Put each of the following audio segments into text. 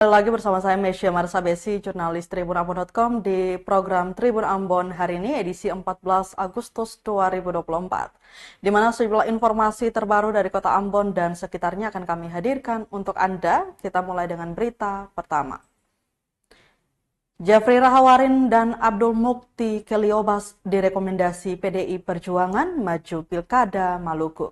Lagi bersama saya Mesya Marsabesi, jurnalis tribunambon.com di program Tribun Ambon hari ini edisi 14 Agustus 2024. Di mana sejumlah informasi terbaru dari Kota Ambon dan sekitarnya akan kami hadirkan untuk Anda. Kita mulai dengan berita pertama. Jeffrey Rahawarin dan Abdul Mukti Keliobas direkomendasi PDI Perjuangan maju Pilkada Maluku.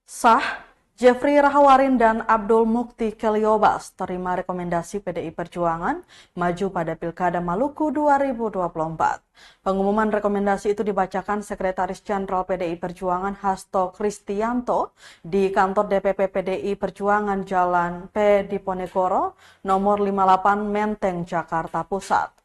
Sah, Jeffrey Rahawarin dan Abdul Mukti Keliobas terima rekomendasi PDI Perjuangan maju pada Pilkada Maluku 2024. Pengumuman rekomendasi itu dibacakan Sekretaris Jenderal PDI Perjuangan Hasto Kristianto di kantor DPP PDI Perjuangan Jalan P. Diponegoro, nomor 58 Menteng, Jakarta Pusat.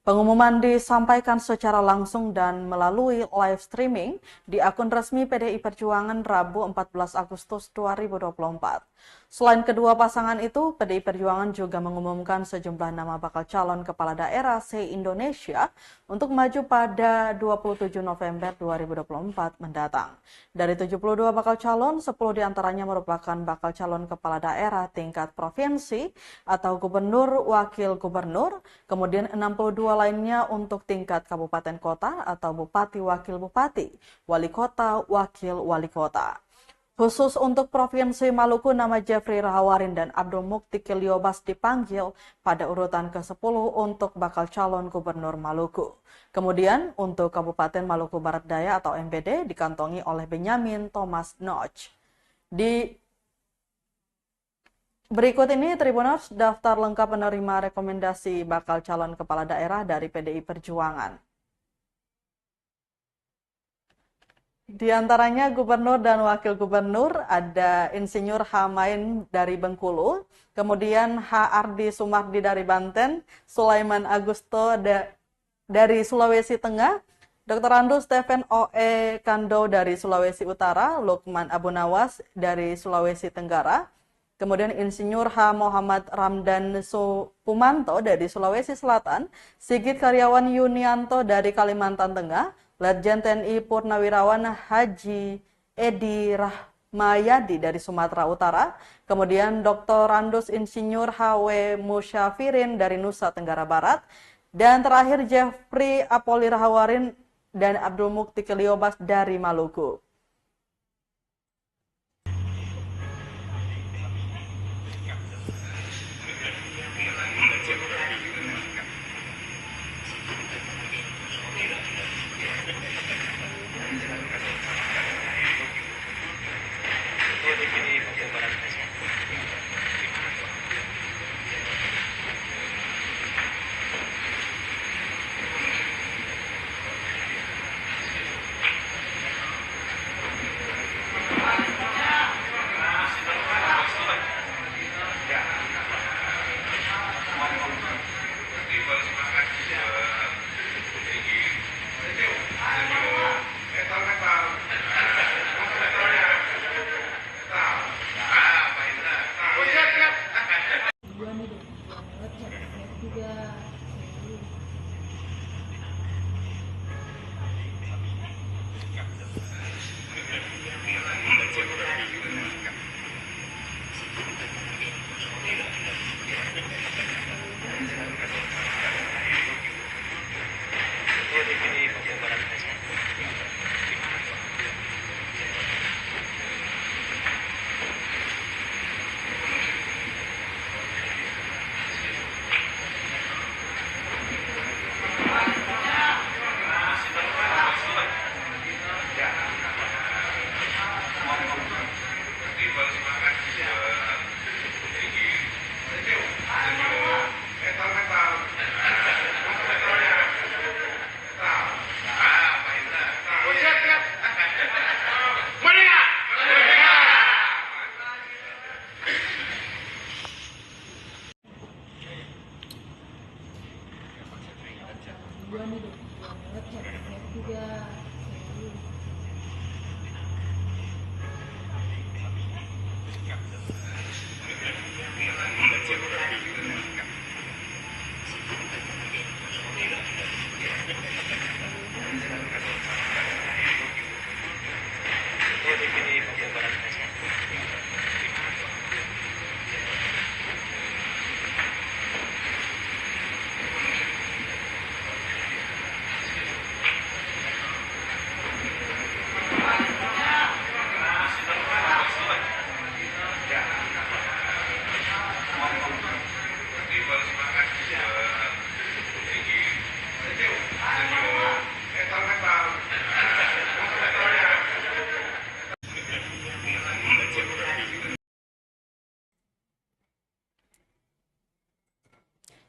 Pengumuman disampaikan secara langsung dan melalui live streaming di akun resmi PDI Perjuangan Rabu 14 Agustus 2024. Selain kedua pasangan itu, PDI Perjuangan juga mengumumkan sejumlah nama bakal calon kepala daerah se-Indonesia untuk maju pada 27 November 2024 mendatang. Dari 72 bakal calon, 10 diantaranya merupakan bakal calon kepala daerah tingkat provinsi atau gubernur, wakil gubernur, kemudian 62 lainnya untuk tingkat kabupaten kota atau bupati, wakil bupati, wali kota, wakil wali kota. Khusus untuk Provinsi Maluku, nama Jeffrey Rahawarin dan Abdul Mukti Keliobas dipanggil pada urutan ke-10 untuk bakal calon gubernur Maluku. Kemudian untuk Kabupaten Maluku Barat Daya atau MBD dikantongi oleh Benyamin Thomas Notch. Di berikut ini Tribuners daftar lengkap penerima rekomendasi bakal calon kepala daerah dari PDI Perjuangan. Di antaranya gubernur dan wakil gubernur ada Insinyur H. Main dari Bengkulu, kemudian H. Ardi Sumardi dari Banten, Sulaiman Agusto dari Sulawesi Tengah, Dr. Andu Stephen O.E. Kando dari Sulawesi Utara, Lukman Abu Nawas dari Sulawesi Tenggara, kemudian Insinyur H. Muhammad Ramdan Supumanto dari Sulawesi Selatan, Sigit Karyawan Yunianto dari Kalimantan Tengah, Letjen TNI Purnawirawan Haji Edi Rahmayadi dari Sumatera Utara, kemudian Dr. Randus Insinyur H.W. Musyafirin dari Nusa Tenggara Barat, dan terakhir Jeffrey Apoli Rahawarin dan Abdul Mukti Keliobas dari Maluku.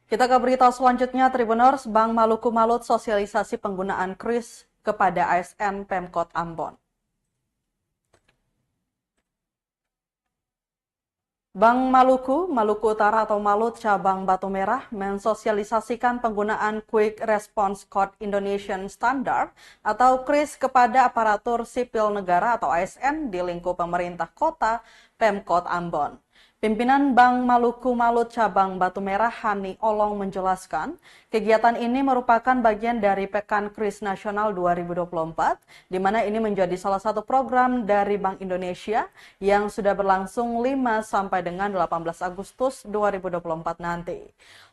Kita ke berita selanjutnya, Tribuners, Bank Maluku Malut sosialisasi penggunaan kris kepada ASN Pemkot Ambon. Bank Maluku, Maluku Utara atau Malut Cabang Batu Merah mensosialisasikan penggunaan Quick Response Code Indonesian Standard atau KRIS kepada aparatur sipil negara atau ASN di lingkup pemerintah kota Pemkot Ambon. Pimpinan Bank Maluku Malut Cabang Batu Merah Hani Olong menjelaskan, kegiatan ini merupakan bagian dari Pekan KRIS Nasional 2024, di mana ini menjadi salah satu program dari Bank Indonesia yang sudah berlangsung 5 sampai dengan 18 Agustus 2024 nanti.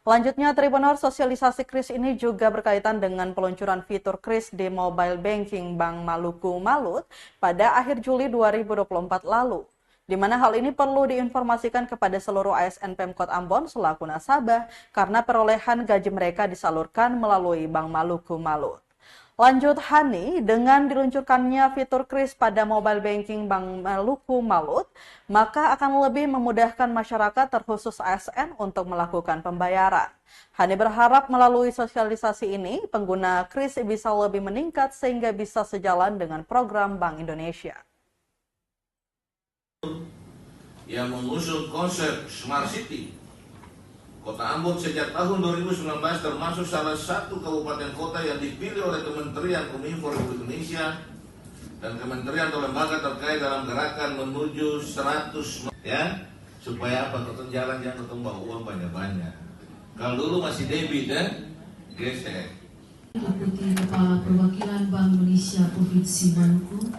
Selanjutnya, Tribuners, sosialisasi KRIS ini juga berkaitan dengan peluncuran fitur KRIS di mobile banking Bank Maluku Malut pada akhir Juli 2024 lalu, di mana hal ini perlu diinformasikan kepada seluruh ASN Pemkot Ambon selaku nasabah karena perolehan gaji mereka disalurkan melalui Bank Maluku Malut. Lanjut Hani, dengan diluncurkannya fitur KRIS pada mobile banking Bank Maluku Malut, maka akan lebih memudahkan masyarakat terkhusus ASN untuk melakukan pembayaran. Hani berharap melalui sosialisasi ini, pengguna KRIS bisa lebih meningkat sehingga bisa sejalan dengan program Bank Indonesia. Yang mengusung konsep Smart City. Kota Ambon sejak tahun 2019 termasuk salah satu kabupaten kota yang dipilih oleh Kementerian Kominfo Republik Indonesia dan kementerian atau lembaga terkait dalam gerakan menuju 100 ya, supaya apa? Ketemu jalan jangan ketemu bawa uang banyak-banyak. Kalau dulu masih debit gesek. Deputi Kepala Perwakilan Bank Indonesia Provinsi Maluku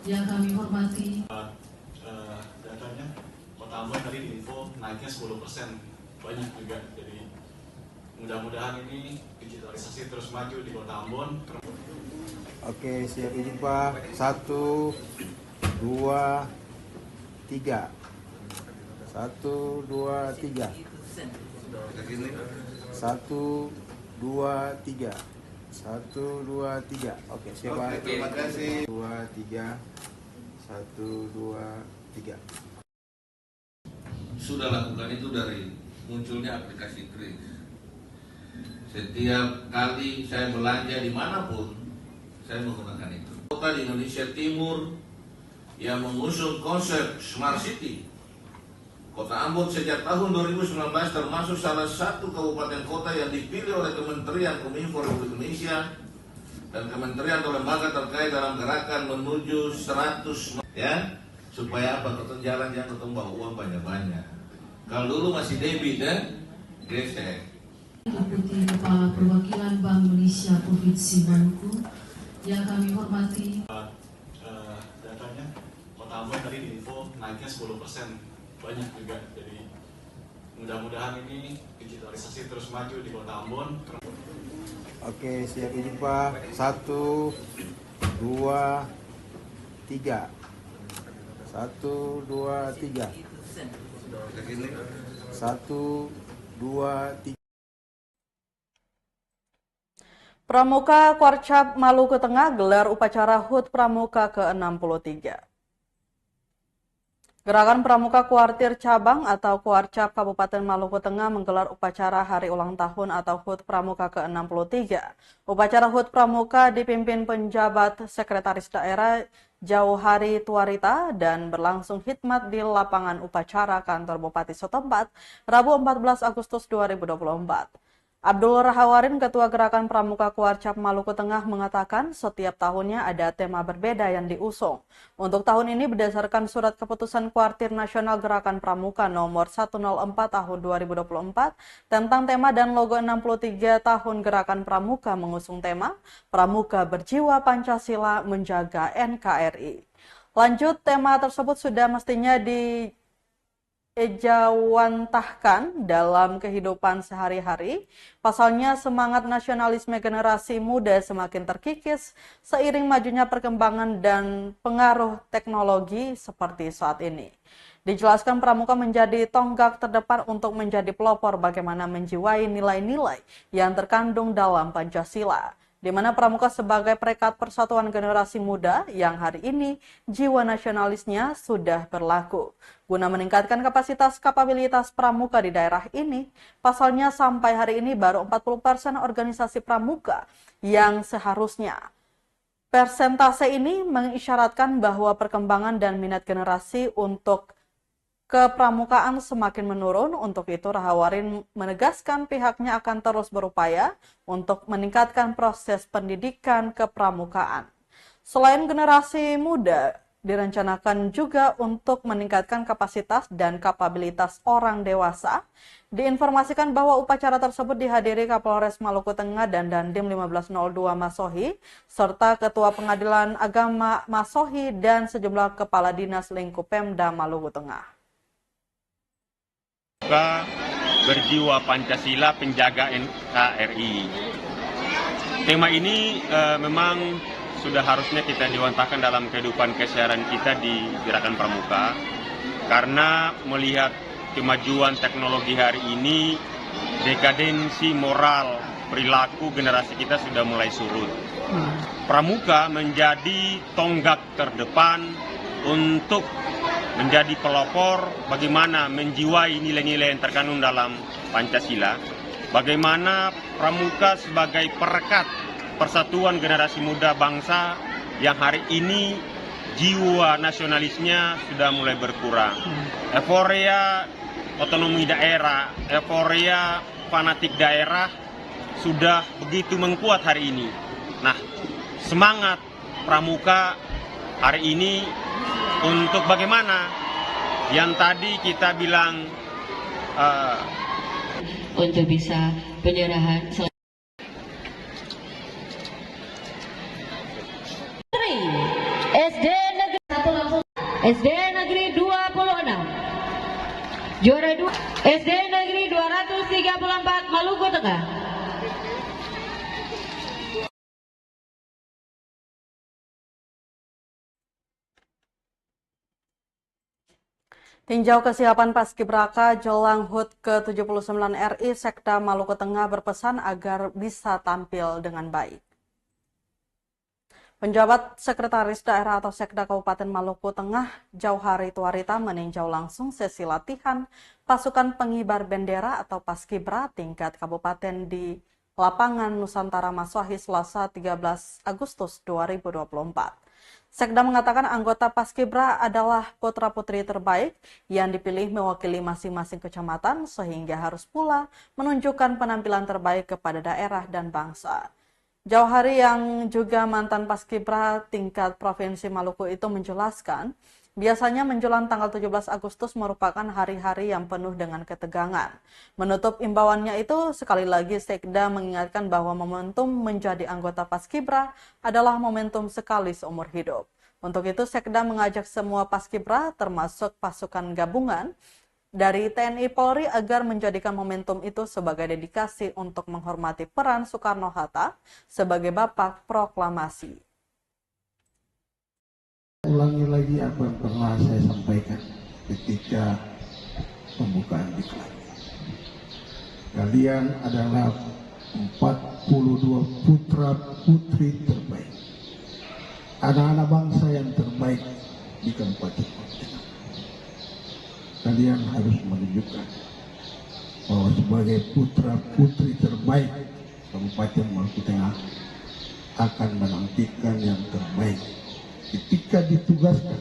yang kami hormati. Datanya Kota Ambon tadi di info naiknya 10%, banyak juga. Jadi mudah-mudahan ini digitalisasi terus maju di Kota Ambon. Oke, siap izin Pak. 1, 2, 3. 1, 2, 3. 1, 2, 3. 1, 2, 3. Oke, siap Pak. Terima kasih. 2, 3. 1, 2, 3. Sudah lakukan itu dari munculnya aplikasi KRIS. Setiap kali saya belanja dimanapun, saya menggunakan itu. Kota di Indonesia Timur yang mengusung konsep Smart City. Kota Ambon sejak tahun 2019 termasuk salah satu kabupaten kota yang dipilih oleh Kementerian Kominfo Republik Indonesia dan kementerian atau lembaga terkait dalam gerakan menuju 100 ya, supaya apa? Ketemu jalan jangan ketemu bawa uang banyak-banyak. Kalau dulu masih debit gesek. Deputi Kepala Perwakilan Bank Indonesia Provinsi Maluku yang kami hormati. Datanya Kota Ambon tadi di info naiknya 10%, banyak juga. Jadi mudah-mudahan ini digitalisasi terus maju di Kota Ambon. Oke, siap izin Pak. 1, 2, 3. 1, 2, 3. 1, 2, 3. Pramuka Kuarcap Maluku Tengah gelar upacara HUT Pramuka ke-63. Gerakan Pramuka Kuartir Cabang atau Kuarcap Kabupaten Maluku Tengah menggelar upacara hari ulang tahun atau HUT Pramuka ke-63. Upacara HUT Pramuka dipimpin penjabat Sekretaris Daerah Jauhari Tuarita dan berlangsung khidmat di lapangan upacara kantor Bupati setempat Rabu 14 Agustus 2024. Abdul Rahawarin, Ketua Gerakan Pramuka Kuarcap Maluku Tengah mengatakan setiap tahunnya ada tema berbeda yang diusung. Untuk tahun ini berdasarkan Surat Keputusan Kuartir Nasional Gerakan Pramuka nomor 104 tahun 2024 tentang tema dan logo 63 tahun Gerakan Pramuka mengusung tema Pramuka Berjiwa Pancasila Menjaga NKRI. Lanjut, tema tersebut sudah mestinya ejawantahkan dalam kehidupan sehari-hari. Pasalnya semangat nasionalisme generasi muda semakin terkikis seiring majunya perkembangan dan pengaruh teknologi seperti saat ini. Dijelaskan Pramuka menjadi tonggak terdepan untuk menjadi pelopor bagaimana menjiwai nilai-nilai yang terkandung dalam Pancasila. di mana Pramuka sebagai perekat persatuan generasi muda yang hari ini jiwa nasionalisnya sudah berlaku. Guna meningkatkan kapasitas Pramuka di daerah ini, pasalnya sampai hari ini baru 40% organisasi Pramuka yang seharusnya. Persentase ini mengisyaratkan bahwa perkembangan dan minat generasi untuk kepramukaan semakin menurun. Untuk itu, Rahawarin menegaskan pihaknya akan terus berupaya untuk meningkatkan proses pendidikan kepramukaan. Selain generasi muda, direncanakan juga untuk meningkatkan kapasitas dan kapabilitas orang dewasa. Diinformasikan bahwa upacara tersebut dihadiri Kapolres Maluku Tengah dan Dandim 1502 Masohi, serta Ketua Pengadilan Agama Masohi dan sejumlah Kepala Dinas Lingkup Pemda Maluku Tengah. Berjiwa Pancasila, penjaga NKRI. Tema ini memang sudah harusnya kita jiwantahkan dalam kehidupan keseharian kita di Gerakan Pramuka, karena melihat kemajuan teknologi hari ini, dekadensi moral perilaku generasi kita sudah mulai surut. Pramuka menjadi tonggak terdepan untuk menjadi pelopor bagaimana menjiwai nilai-nilai yang terkandung dalam Pancasila, bagaimana Pramuka sebagai perekat persatuan generasi muda bangsa yang hari ini jiwa nasionalisnya sudah mulai berkurang. Euforia otonomi daerah, euforia fanatik daerah sudah begitu menguat hari ini. Nah, semangat Pramuka hari ini untuk bagaimana yang tadi kita bilang untuk bisa penyerahan SD Negeri 26, juara 2 SD Negeri 234 Maluku Tengah. Tinjau kesiapan Paskibraka jelang HUT ke-79 RI, Sekda Maluku Tengah berpesan agar bisa tampil dengan baik. Penjabat Sekretaris Daerah atau Sekda Kabupaten Maluku Tengah, Jauhari Tuarita, meninjau langsung sesi latihan pasukan pengibar bendera atau Paskibra tingkat kabupaten di lapangan Nusantara Masohi Selasa 13 Agustus 2024. Sekda mengatakan anggota Paskibra adalah putra-putri terbaik yang dipilih mewakili masing-masing kecamatan, sehingga harus pula menunjukkan penampilan terbaik kepada daerah dan bangsa. Jauhari yang juga mantan Paskibra tingkat Provinsi Maluku itu menjelaskan, biasanya menjelang tanggal 17 Agustus merupakan hari-hari yang penuh dengan ketegangan. Menutup imbauannya itu, sekali lagi Sekda mengingatkan bahwa momentum menjadi anggota Paskibra adalah momentum sekali seumur hidup. Untuk itu Sekda mengajak semua Paskibra termasuk pasukan gabungan dari TNI Polri agar menjadikan momentum itu sebagai dedikasi untuk menghormati peran Soekarno-Hatta sebagai Bapak Proklamasi. Ulangi lagi apa yang pernah saya sampaikan ketika pembukaan diklat. Kalian adalah 42 putra-putri terbaik, anak-anak bangsa yang terbaik di Kabupaten Maluku Tengah. Kalian harus menunjukkan bahwa sebagai putra-putri terbaik Kabupaten Maluku Tengah akan menampilkan yang terbaik ketika ditugaskan.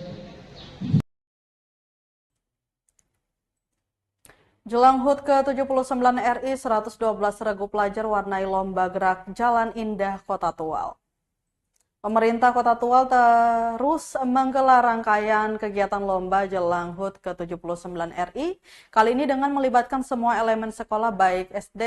Jelang HUT ke-79 RI, 112 regu pelajar warnai lomba gerak Jalan Indah Kota Tual. Pemerintah Kota Tual terus menggelar rangkaian kegiatan lomba jelang HUT ke-79 RI. Kali ini dengan melibatkan semua elemen sekolah baik SD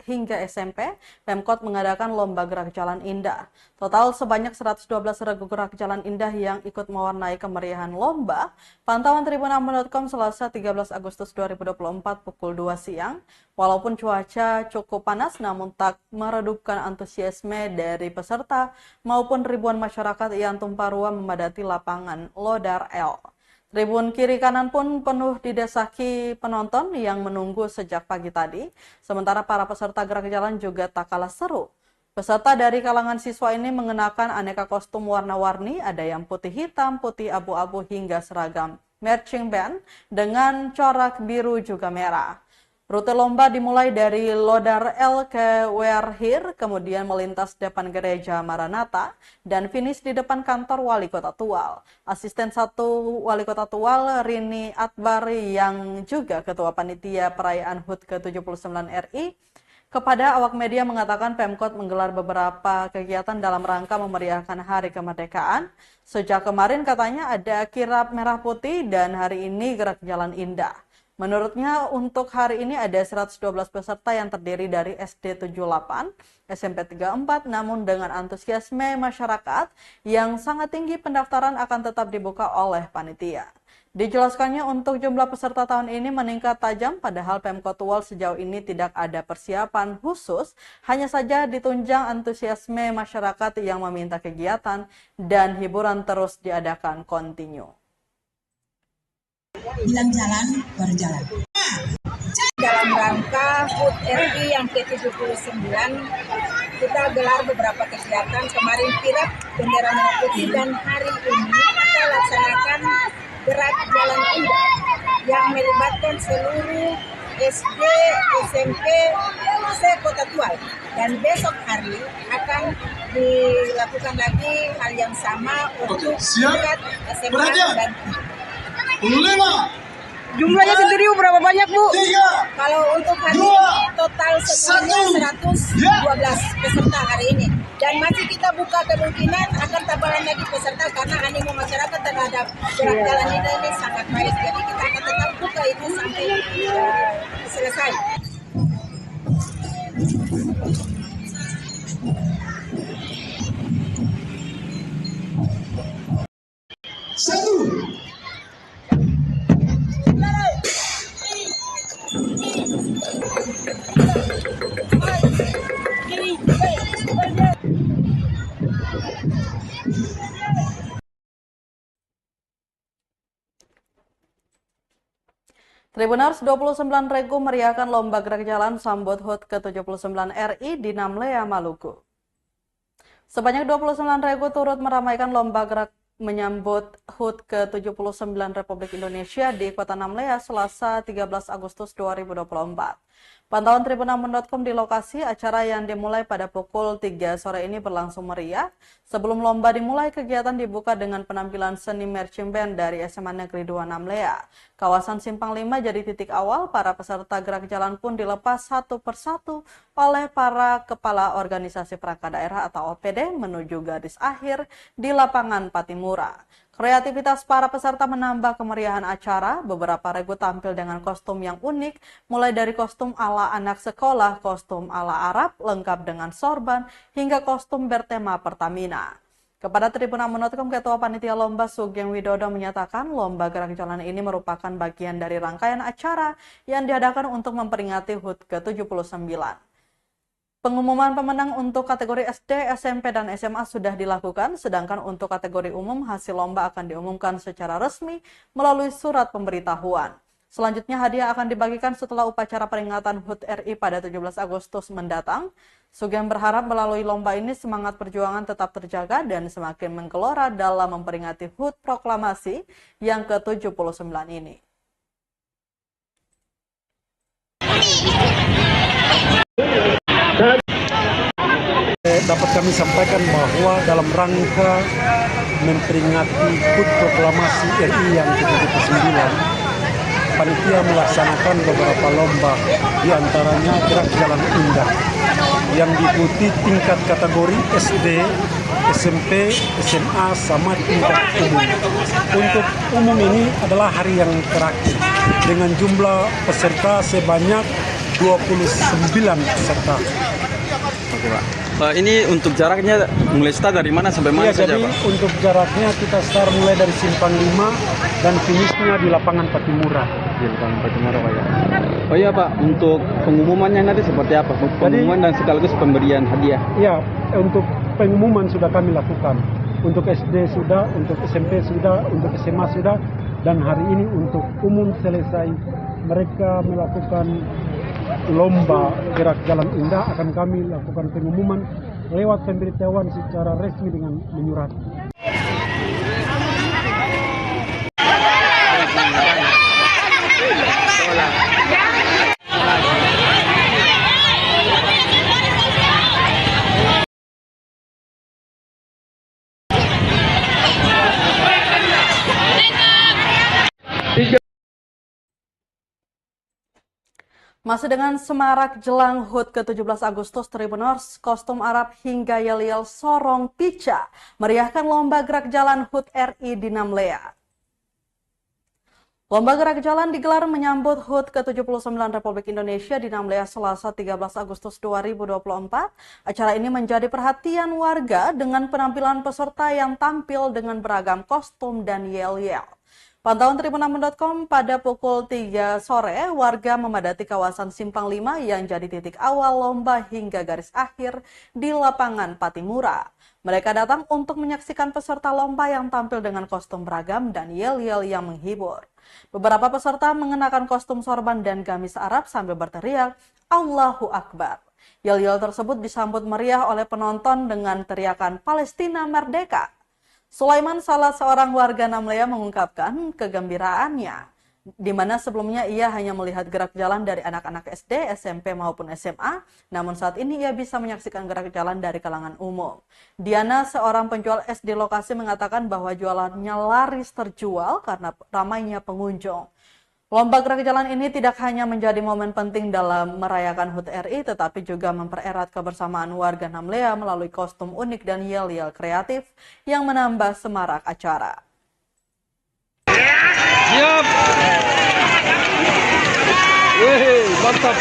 hingga SMP, Pemkot mengadakan lomba gerak Jalan Indah. Total sebanyak 112 regu gerak Jalan Indah yang ikut mewarnai kemeriahan lomba. Pantauan Tribun6.com Selasa 13 Agustus 2024 pukul 2 siang. Walaupun cuaca cukup panas, namun tak meredupkan antusiasme dari peserta maupun ribuan masyarakat yang tumpah ruah memadati lapangan Lodar L. Tribun kiri kanan pun penuh didesaki penonton yang menunggu sejak pagi tadi. Sementara para peserta gerak jalan juga tak kalah seru. Peserta dari kalangan siswa ini mengenakan aneka kostum warna-warni, ada yang putih hitam, putih abu-abu hingga seragam marching band dengan corak biru juga merah. Rute lomba dimulai dari Lodar L ke Werhir, kemudian melintas depan gereja Maranatha, dan finish di depan kantor Wali Kota Tual. Asisten 1 Wali Kota Tual, Rini Atbar, yang juga Ketua Panitia Perayaan HUT ke-79 RI, kepada awak media mengatakan Pemkot menggelar beberapa kegiatan dalam rangka memeriahkan Hari Kemerdekaan. Sejak kemarin katanya ada kirap merah putih dan hari ini gerak jalan indah. Menurutnya untuk hari ini ada 112 peserta yang terdiri dari SD 78, SMP 34, namun dengan antusiasme masyarakat yang sangat tinggi pendaftaran akan tetap dibuka oleh panitia. Dijelaskannya untuk jumlah peserta tahun ini meningkat tajam, padahal Pemkot Tual sejauh ini tidak ada persiapan khusus, hanya saja ditunjang antusiasme masyarakat yang meminta kegiatan dan hiburan terus diadakan kontinu. Bilang jalan, baru jalan. Dalam rangka HUT RI yang ke-79, kita gelar beberapa kegiatan. Kemarin kirap bendera merah putih dan hari ini kita laksanakan gerak jalan indah yang melibatkan seluruh SD, SMP, se-Kota Tual. Dan besok hari akan dilakukan lagi hal yang sama untuk tingkat SMA dan Jumlahnya sendiri berapa banyak, Bu? 3. Kalau untuk hari ini total semuanya 112 peserta hari ini. Dan masih kita buka kemungkinan akan tambahan lagi peserta karena animo masyarakat terhadap gerak jalan ini sangat baik. Jadi kita akan tetap buka itu sampai selesai. Tribunars 29 Regu meriahkan lomba gerak jalan sambut HUT ke-79 RI di Namlea, Maluku. Sebanyak 29 Regu turut meramaikan lomba gerak menyambut HUT ke-79 Republik Indonesia di Kota Namlea Selasa 13 Agustus 2024. Pantauan tribunambon.com di lokasi acara yang dimulai pada pukul 3 sore ini berlangsung meriah. Sebelum lomba dimulai, kegiatan dibuka dengan penampilan seni marching band dari SMA Negeri 2 Namlea. Kawasan Simpang 5 jadi titik awal, para peserta gerak jalan pun dilepas satu persatu oleh para kepala organisasi perangkat daerah atau OPD menuju garis akhir di lapangan Patimura. Kreativitas para peserta menambah kemeriahan acara. Beberapa regu tampil dengan kostum yang unik, mulai dari kostum ala anak sekolah, kostum ala Arab, lengkap dengan sorban, hingga kostum bertema Pertamina. Kepada tribunambon.com, Ketua Panitia Lomba Sugeng Widodo menyatakan lomba gerak jalan ini merupakan bagian dari rangkaian acara yang diadakan untuk memperingati HUT ke-79. Pengumuman pemenang untuk kategori SD, SMP, dan SMA sudah dilakukan, sedangkan untuk kategori umum hasil lomba akan diumumkan secara resmi melalui surat pemberitahuan. Selanjutnya hadiah akan dibagikan setelah upacara peringatan HUT RI pada 17 Agustus mendatang. Sugeng berharap melalui lomba ini semangat perjuangan tetap terjaga dan semakin menggelora dalam memperingati HUT proklamasi yang ke-79 ini. Dapat kami sampaikan bahwa dalam rangka memperingati HUT proklamasi RI yang ke-79, panitia melaksanakan beberapa lomba, diantaranya gerak jalan indah yang diikuti tingkat kategori SD, SMP, SMA, sama tingkat umum. Untuk umum ini adalah hari yang terakhir dengan jumlah peserta sebanyak 29 peserta. Oke, Pak. Ini untuk jaraknya mulai start dari mana sampai mana saja, jadi, Pak? Untuk jaraknya kita start mulai dari Simpang 5 dan finishnya di lapangan Patimura. Di lapangan Patimura, Pak, ya. Oh iya, Pak, untuk pengumumannya nanti seperti apa? Pengumuman dan sekaligus pemberian hadiah. Iya, untuk pengumuman sudah kami lakukan. Untuk SD sudah, untuk SMP sudah, untuk SMA sudah, dan hari ini untuk umum selesai. Mereka melakukan lomba gerak jalan indah, akan kami lakukan pengumuman lewat pemberitahuan secara resmi dengan menyurati. Masih dengan semarak jelang HUT ke-17 Agustus, Tribuners, kostum Arab hingga yel-yel sorong pica meriahkan lomba gerak jalan HUT RI di Namlea. Lomba gerak jalan digelar menyambut HUT ke-79 Republik Indonesia di Namlea Selasa 13 Agustus 2024. Acara ini menjadi perhatian warga dengan penampilan peserta yang tampil dengan beragam kostum dan yel-yel. Pantauan tribunambon.com pada pukul 3 sore, warga memadati kawasan Simpang 5 yang jadi titik awal lomba hingga garis akhir di lapangan Patimura. Mereka datang untuk menyaksikan peserta lomba yang tampil dengan kostum beragam dan yel-yel yang menghibur. Beberapa peserta mengenakan kostum sorban dan gamis Arab sambil berteriak, Allahu Akbar. Yel-yel tersebut disambut meriah oleh penonton dengan teriakan Palestina Merdeka. Sulaiman, salah seorang warga Namlea, mengungkapkan kegembiraannya, di mana sebelumnya ia hanya melihat gerak jalan dari anak-anak SD, SMP maupun SMA, namun saat ini ia bisa menyaksikan gerak jalan dari kalangan umum. Diana, seorang penjual es di lokasi, mengatakan bahwa jualannya laris terjual karena ramainya pengunjung. Lomba gerak jalan ini tidak hanya menjadi momen penting dalam merayakan HUT RI, tetapi juga mempererat kebersamaan warga Namlea melalui kostum unik dan yel-yel kreatif yang menambah semarak acara. Siap! Wih, mantap!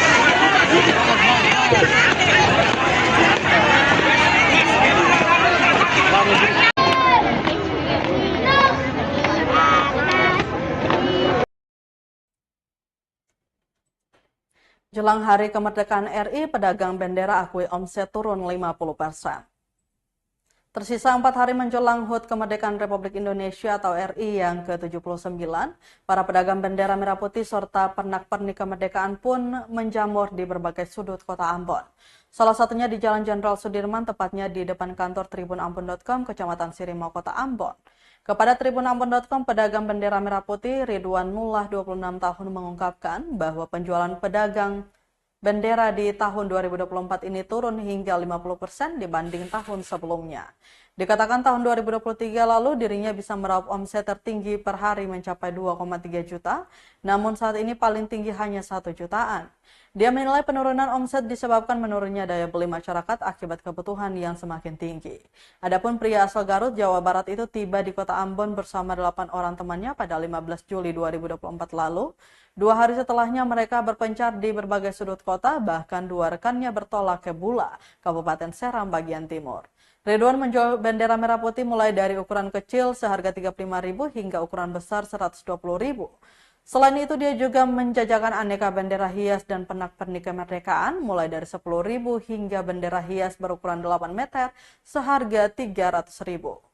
Jelang Hari Kemerdekaan RI, pedagang bendera akui omset turun 50%. Tersisa 4 hari menjelang HUT Kemerdekaan Republik Indonesia atau RI yang ke-79, para pedagang bendera merah putih serta pernak-pernik kemerdekaan pun menjamur di berbagai sudut kota Ambon. Salah satunya di Jalan Jenderal Sudirman, tepatnya di depan kantor tribunambon.com, Kecamatan Sirimau, Kota Ambon. Kepada tribunambon.com, pedagang bendera merah putih Ridwan Mullah, 26 tahun, mengungkapkan bahwa penjualan pedagang bendera di tahun 2024 ini turun hingga 50% dibanding tahun sebelumnya. Dikatakan tahun 2023 lalu dirinya bisa meraup omset tertinggi per hari mencapai 2,3 juta, namun saat ini paling tinggi hanya 1 jutaan. Dia menilai penurunan omset disebabkan menurunnya daya beli masyarakat akibat kebutuhan yang semakin tinggi. Adapun pria asal Garut, Jawa Barat itu tiba di kota Ambon bersama 8 orang temannya pada 15 Juli 2024 lalu. 2 hari setelahnya mereka berpencar di berbagai sudut kota, bahkan 2 rekannya bertolak ke Bula, Kabupaten Seram bagian timur. Ridwan menjual bendera merah putih mulai dari ukuran kecil seharga Rp35.000 hingga ukuran besar Rp120.000. Selain itu, dia juga menjajakan aneka bendera hias dan pernak-pernik kemerdekaan mulai dari Rp10.000 hingga bendera hias berukuran 8 meter seharga Rp300.000.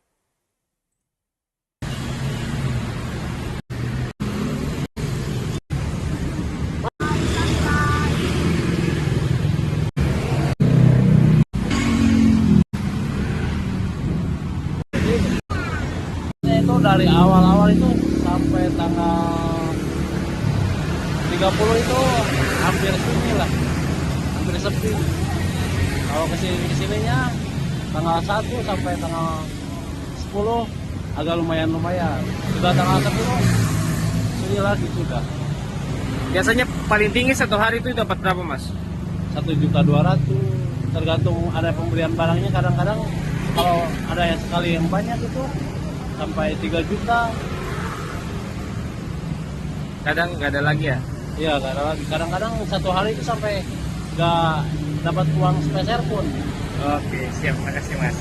Itu dari awal-awal itu sampai tanggal 30 itu hampir sepi lah, hampir sepi. Kalau kesininya tanggal 1 sampai tanggal 10 agak lumayan. Sudah tanggal 10 sunyi lagi sudah. Biasanya paling tinggi satu hari itu dapat berapa, Mas? 1.200.000, tergantung ada pembelian barangnya. Kadang-kadang kalau ada yang sekali yang banyak itu sampai 3 juta. Kadang nggak ada lagi ya? Iya, nggak ada lagi. Kadang-kadang satu hari itu sampai nggak dapat uang sepeser pun. Oke, siap. Makasih, Mas.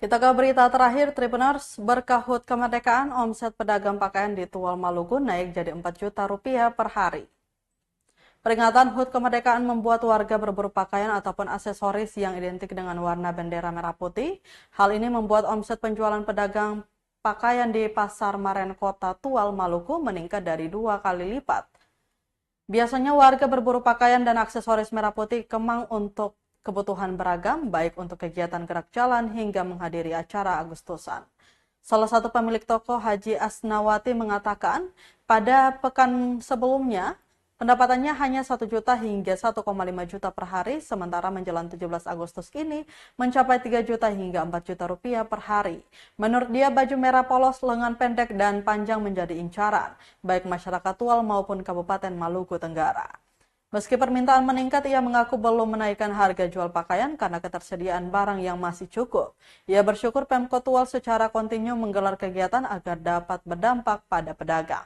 Kita ke berita terakhir, Tribuners, berkah HUT kemerdekaan, omset pedagang pakaian di Tual Maluku naik jadi 4 juta rupiah per hari. Peringatan HUT kemerdekaan membuat warga berburu pakaian ataupun aksesoris yang identik dengan warna bendera merah putih. Hal ini membuat omset penjualan pedagang pakaian di Pasar Maren Kota Tual Maluku meningkat dari 2 kali lipat. Biasanya warga berburu pakaian dan aksesoris merah putih kemang untuk kebutuhan beragam, baik untuk kegiatan gerak jalan hingga menghadiri acara Agustusan. Salah satu pemilik toko, Haji Asnawati, mengatakan pada pekan sebelumnya pendapatannya hanya 1 juta hingga 1,5 juta per hari, sementara menjelang 17 Agustus ini mencapai 3 juta hingga 4 juta rupiah per hari. Menurut dia, baju merah polos, lengan pendek dan panjang menjadi incaran, baik masyarakat Tual maupun Kabupaten Maluku Tenggara. Meski permintaan meningkat, ia mengaku belum menaikkan harga jual pakaian karena ketersediaan barang yang masih cukup. Ia bersyukur Pemkot Tual secara kontinu menggelar kegiatan agar dapat berdampak pada pedagang.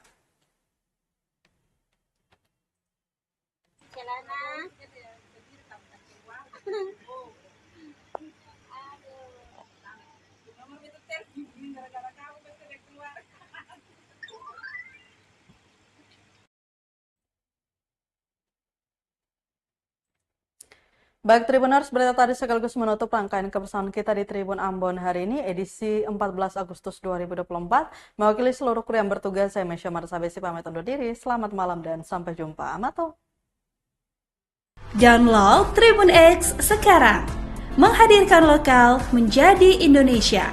Baik Tribuners, berita tadi sekaligus menutup rangkaian kebersamaan kita di Tribun Ambon hari ini, edisi 14 Agustus 2024. Mewakili seluruh kru yang bertugas, saya Mesya Marsabesi pamit undur diri. Selamat malam dan sampai jumpa. Amato. Download Tribun X sekarang, menghadirkan lokal menjadi Indonesia.